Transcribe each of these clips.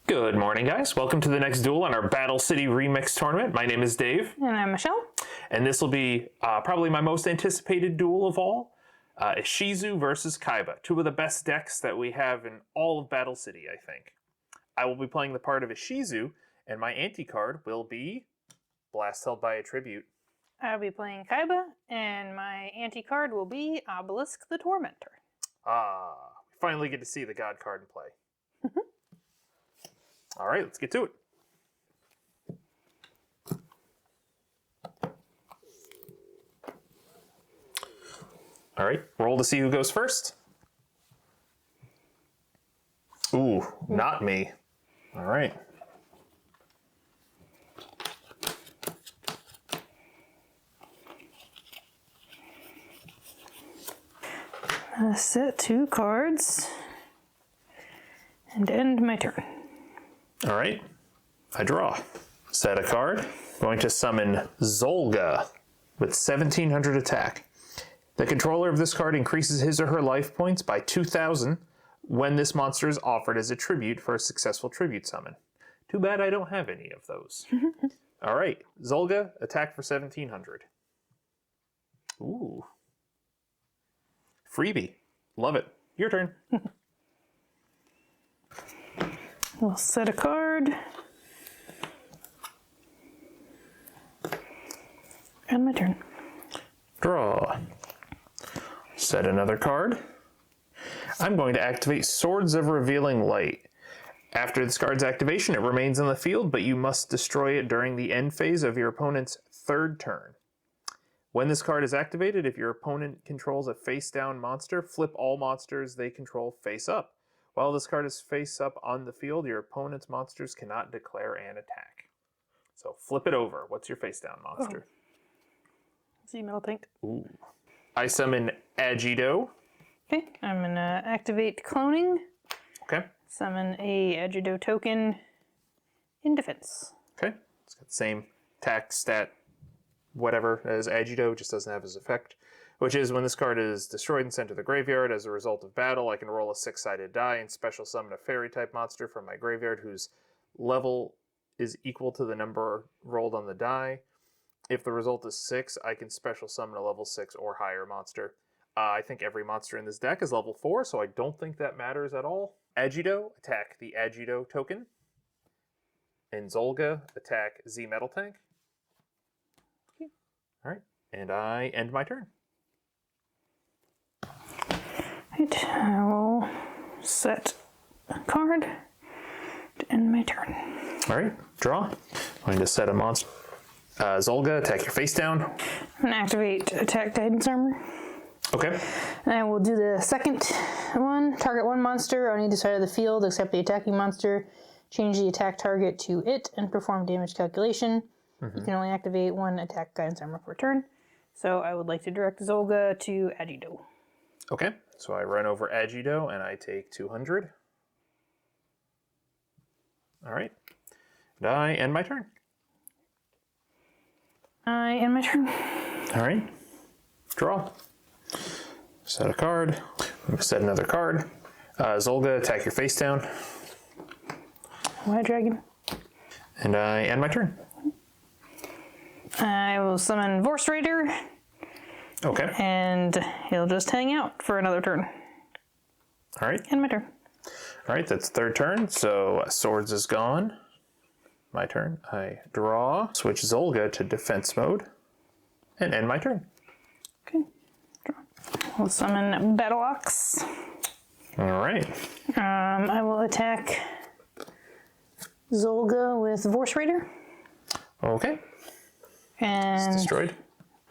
Good morning, guys. Welcome to the next duel on our Battle City Remix tournament. My name is Dave. And I'm Michelle. And this will be probably my most anticipated duel of all. Ishizu versus Kaiba. Two of the best decks that we have in all of Battle City, I think. I will be playing the part of Ishizu, and my Ante card will be Blast Held by a Tribute. I'll be playing Kaiba, and my Ante card will be Obelisk the Tormentor. We finally get to see the God card in play. All right, let's get to it. All right, roll to see who goes first. Ooh, not me. All right. Set 2 cards and end my turn. All right, I draw. Set a card. Going to summon Zolga with 1700 attack. The controller of this card increases his or her life points by 2000 when this monster is offered as a tribute for a successful tribute summon. Too bad I don't have any of those. All right, Zolga, attack for 1700. Ooh. Freebie. Love it. Your turn. We'll set a card. And my turn. Draw. Set another card. I'm going to activate Swords of Revealing Light. After this card's activation, it remains in the field, but you must destroy it during the end phase of your opponent's third turn. When this card is activated, if your opponent controls a face-down monster, flip all monsters they control face-up. While this card is face-up on the field, your opponent's monsters cannot declare an attack. So flip it over. What's your face-down monster? See metal tanked. Ooh. I summon Agido. Okay, I'm gonna activate cloning. Okay. Summon a Agido token in defense. Okay. It's got the same attack, stat, whatever as Agido, just doesn't have his effect. Which is when this card is destroyed and sent to the graveyard as a result of battle, I can roll a 6-sided die and special summon a fairy-type monster from my graveyard whose level is equal to the number rolled on the die. If the result is 6, I can special summon a level 6 or higher monster. I think every monster in this deck is level 4, so I don't think that matters at all. Agido, attack the Agido token. And Zolga, attack Z Metal Tank. Okay. All right, and I end my turn. Right, I will set a card to end my turn. All right, draw. I'm going to set a monster. Zolga, attack your face down. I'm gonna activate Attack Guidance Armor. Okay. And I will do the second one. Target one monster on either side of the field except the attacking monster. Change the attack target to it and perform damage calculation. You can only activate one Attack Guidance Armor per turn. So I would like to direct Zolga to Agido. Okay, so I run over Agido and I take 200. All right, and I end my turn. I end my turn. All right, draw. Set a card. Set another card. Zolga, attack your face down. White Dragon. And I end my turn. I will summon Vorse Raider. Okay. And he'll just hang out for another turn. All right. End my turn. All right, that's third turn. So Swords is gone. My turn. I draw. Switch Zolga to defense mode. And end my turn. Okay. Draw. We'll summon Battle Ox. All right. I will attack Zolga with Vorse Raider. Okay. And It's destroyed.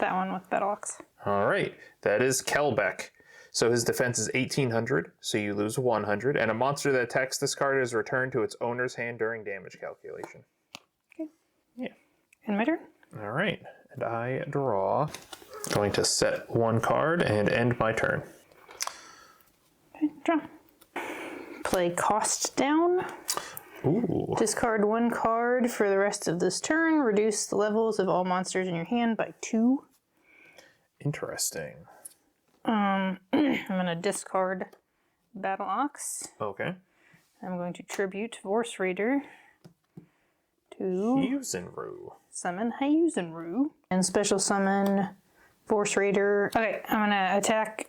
that one with Battle Ox. All right, that is Kelbeck. So his defense is 1800, so you lose 100, and a monster that attacks this card is returned to its owner's hand during damage calculation. Okay. Yeah. End my turn. All right, and I draw. Going to set one card and end my turn. Okay, draw. Play Cost Down. Ooh. Discard one card for the rest of this turn. Reduce the levels of all monsters in your hand by 2. Interesting. I'm gonna discard Battle Ox. Okay. I'm going to tribute Vorse Raider to Yuzenru. summon Hyuzenru. And special summon Vorse Raider. Okay, I'm gonna attack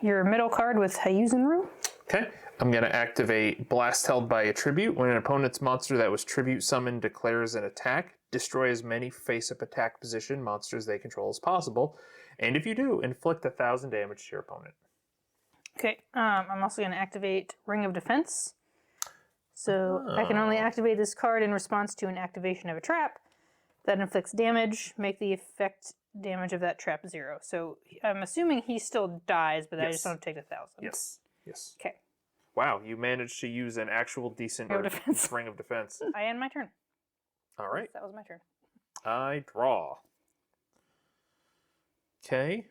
your middle card with Hyuzenru. Okay. I'm going to activate Blast held by a tribute. When an opponent's monster that was tribute summoned declares an attack, destroy as many face-up attack position monsters they control as possible. And if you do, inflict 1,000 damage to your opponent. Okay, I'm also going to activate Ring of Defense. So I can only activate this card in response to an activation of a trap that inflicts damage. Make the effect damage of that trap 0. So I'm assuming he still dies, but I just don't take 1,000. Yes. Yes. Okay. Wow, you managed to use an actual decent Ring of Defense. Ring of Defense. I end my turn. All right. That was my turn. I draw. Okay.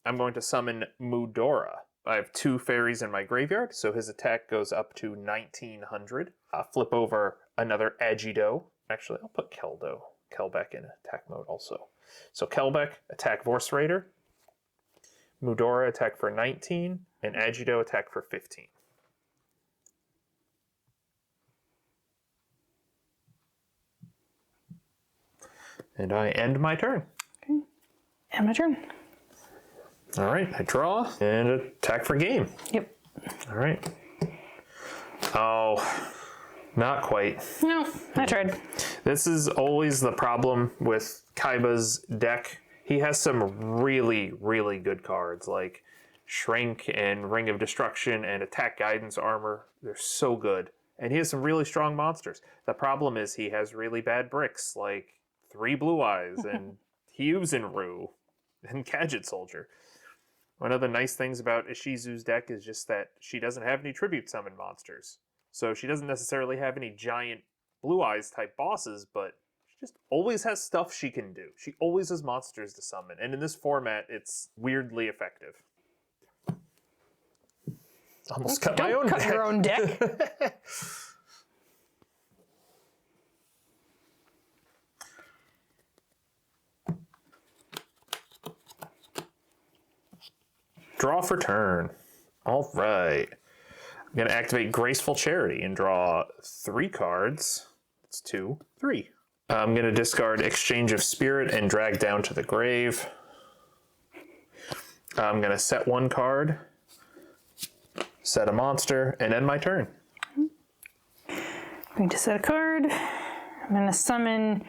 I'm going to summon Mudora. I have 2 fairies in my graveyard, so his attack goes up to 1,900. Flip over another Agido. Actually, I'll put Kelbeck in attack mode also. So Kelbeck, attack Vorse Raider. Mudora, attack for 19. And Agido, attack for 15. And I end my turn. Okay. End my turn. All right, I draw and attack for game. Yep. All right. Oh, not quite. No, I tried. This is always the problem with Kaiba's deck. He has some really, really good cards like Shrink and Ring of Destruction and Attack Guidance Armor. They're so good. And he has some really strong monsters. The problem is he has really bad bricks like 3 Blue Eyes and Hyuzenru and Gadget Soldier. One of the nice things about Ishizu's deck is just that she doesn't have any tribute summon monsters. So she doesn't necessarily have any giant Blue Eyes type bosses, but she just always has stuff she can do. She always has monsters to summon. And in this format, it's weirdly effective. Almost cut my own Cut deck. your own deck. Draw for turn. All right. I'm going to activate Graceful Charity and draw 3 cards. It's 2, 3. I'm going to discard Exchange of Spirit and drag down to the grave. I'm going to set 1 card, set a monster, and end my turn. I'm going to set a card. I'm going to summon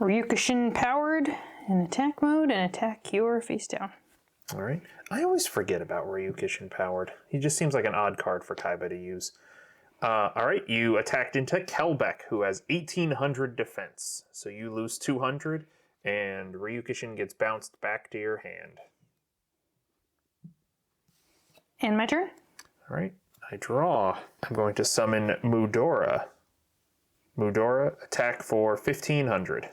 Ryukushin Powered in attack mode and attack your face down. All right. I always forget about Ryukushin Powered. He just seems like an odd card for Kaiba to use. All right, you attacked into Kelbeck, who has 1,800 defense. So you lose 200, and Ryukushin gets bounced back to your hand. And my turn. All right, I draw. I'm going to summon Mudora. Mudora, attack for 1,500.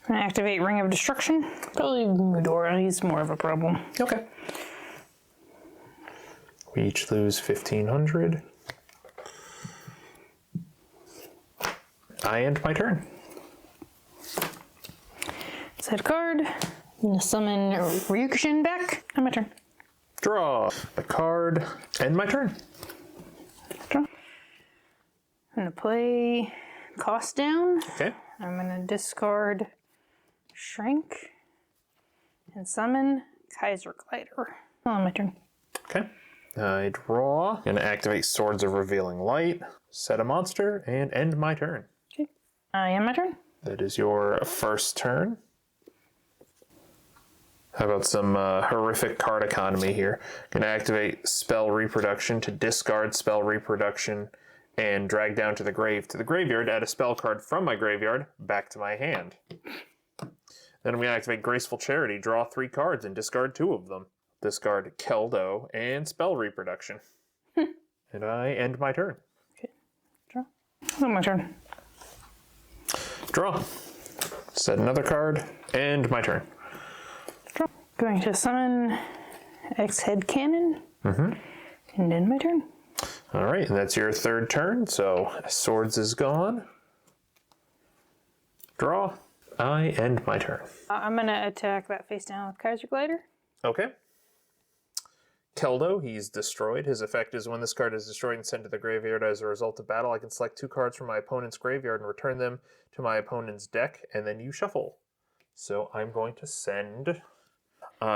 I'm going to activate Ring of Destruction. Probably Mudora, he's more of a problem. Okay. We each lose 1,500. I end my turn. Set a card. I'm going to summon Ryukushin back. And my turn. Draw a card. End my turn. Draw. I'm going to play Cost Down. Okay. I'm going to discard Shrink and summon Kaiser Glider. On my turn. Okay. I draw. I'm going to activate Swords of Revealing Light, set a monster, and end my turn. Okay. I end my turn. That is your first turn. How about some horrific card economy here? Going to activate Spell Reproduction to discard Spell Reproduction and drag down to the graveyard, add a spell card from my graveyard back to my hand. Then I'm going to activate Graceful Charity, draw 3 cards and discard 2 of them. Discard Keldo and Spell Reproduction. And I end my turn. Okay. Draw. On my turn. Draw. Set another card. End my turn. Draw. Going to summon X-Head Cannon. And end my turn. All right, and that's your third turn. So Swords is gone. Draw. I end my turn. I'm going to attack that face down with Kaiser Glider. Okay. Keldo, he's destroyed. His effect is when this card is destroyed and sent to the graveyard as a result of battle, I can select 2 cards from my opponent's graveyard and return them to my opponent's deck, and then you shuffle. So I'm going to send...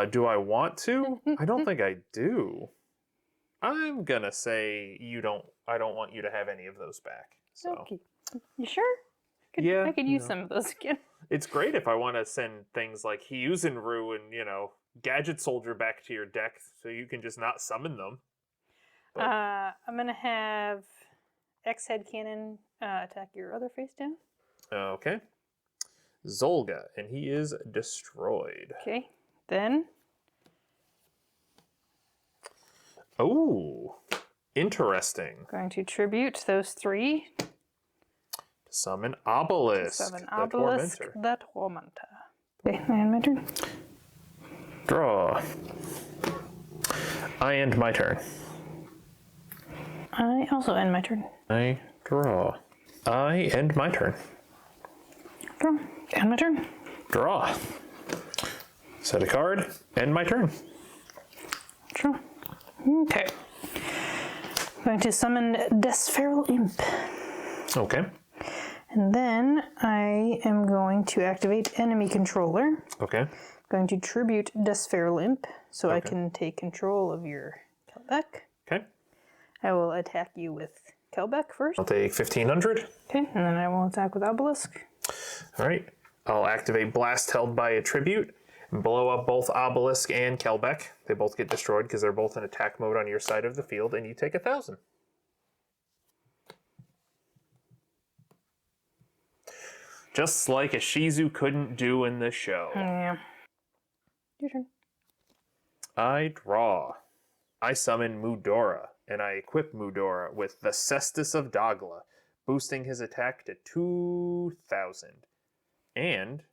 do I want to? I don't think I do. I'm gonna say I don't want you to have any of those back. So. Okay. You sure? I could use some of those again. It's great if I want to send things like Hyuzenru and, Gadget Soldier back to your deck so you can just not summon them. But... I'm going to have X Head Cannon attack your other face down. Okay. Zolga, and he is destroyed. Okay, then... Oh, interesting. Going to tribute those 3. Summon Obelisk. The Tormentor. Okay, and my turn. Draw. I end my turn. I also end my turn. I draw. I end my turn. Draw. End my turn. Draw. Set a card. End my turn. Draw. Okay. Going to summon Desferal Imp. Okay. And then I am going to activate Enemy Controller. Okay. Going to tribute Desferal Imp so I can take control of your Kelbeck. Okay. I will attack you with Kelbeck first. I'll take 1500. Okay, and then I will attack with Obelisk. All right. I'll activate Blast held by a tribute and blow up both Obelisk and Kelbeck. They both get destroyed because they're both in attack mode on your side of the field, and you take 1,000. Just like Ishizu couldn't do in the show. Yeah. Your turn. I draw. I summon Mudora, and I equip Mudora with the Cestus of Dagla, boosting his attack to 2,000. And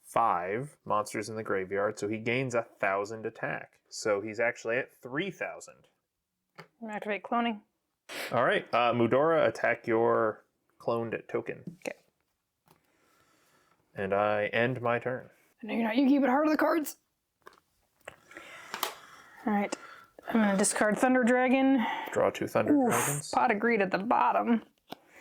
5 monsters in the graveyard, so he gains 1,000 attack. So he's actually at 3,000. I'm gonna activate cloning. All right, Mudora, attack your cloned token. Okay. And I end my turn. I know you're not. You keep it hard on the cards. All right. I'm gonna discard Thunder Dragon. Draw 2 Thunder Dragons. Pot of Greed at the bottom.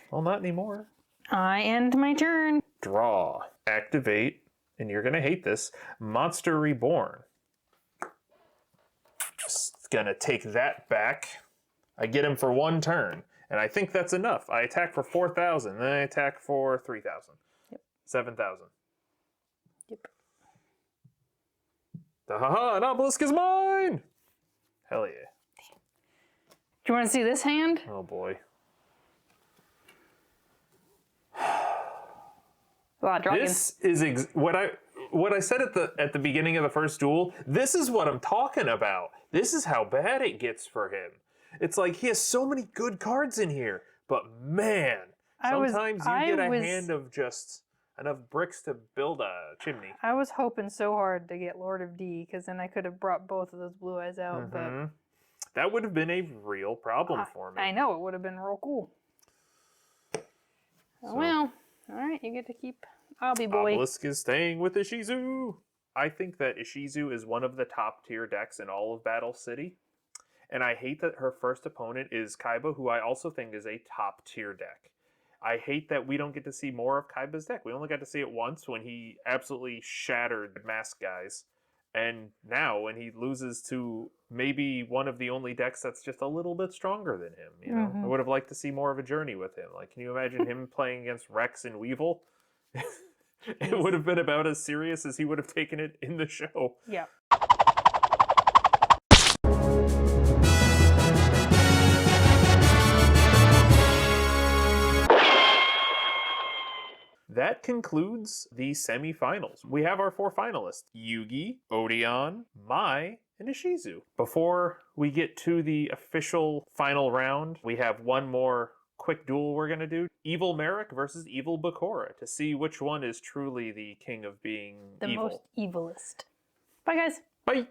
Well, not anymore. I end my turn. Draw. Activate, and you're gonna hate this, Monster Reborn. Just gonna take that back. I get him for 1 turn, and I think that's enough. I attack for 4,000, then I attack for 3,000. Yep. 7,000. Yep. Haha, an obelisk is mine! Hell yeah. Do you want to see this hand? Oh boy. A lot of dragons. This is what I said at the beginning of the first duel. This is what I'm talking about. This is how bad it gets for him. It's like he has so many good cards in here, but man, sometimes you get a hand of just enough bricks to build a chimney. I was hoping so hard to get Lord of D, because then I could have brought both of those blue eyes out. But that would have been a real problem for me. I know, it would have been real cool. So, well, all right, you get to keep Obby Boy. Obelisk is staying with Ishizu. I think that Ishizu is one of the top tier decks in all of Battle City. And I hate that her first opponent is Kaiba, who I also think is a top tier deck. I hate that we don't get to see more of Kaiba's deck. We only got to see it once when he absolutely shattered Mask guys. And now when he loses to maybe one of the only decks that's just a little bit stronger than him, you know? I would have liked to see more of a journey with him. Like, can you imagine him playing against Rex and Weevil? It would have been about as serious as he would have taken it in the show. Yeah. That concludes the semifinals. We have our 4 finalists, Yugi, Odeon, Mai, and Ishizu. Before we get to the official final round, we have one more quick duel we're going to do. Evil Merrick versus Evil Bakura to see which one is truly the king of being evil. The most evilest. Bye, guys. Bye.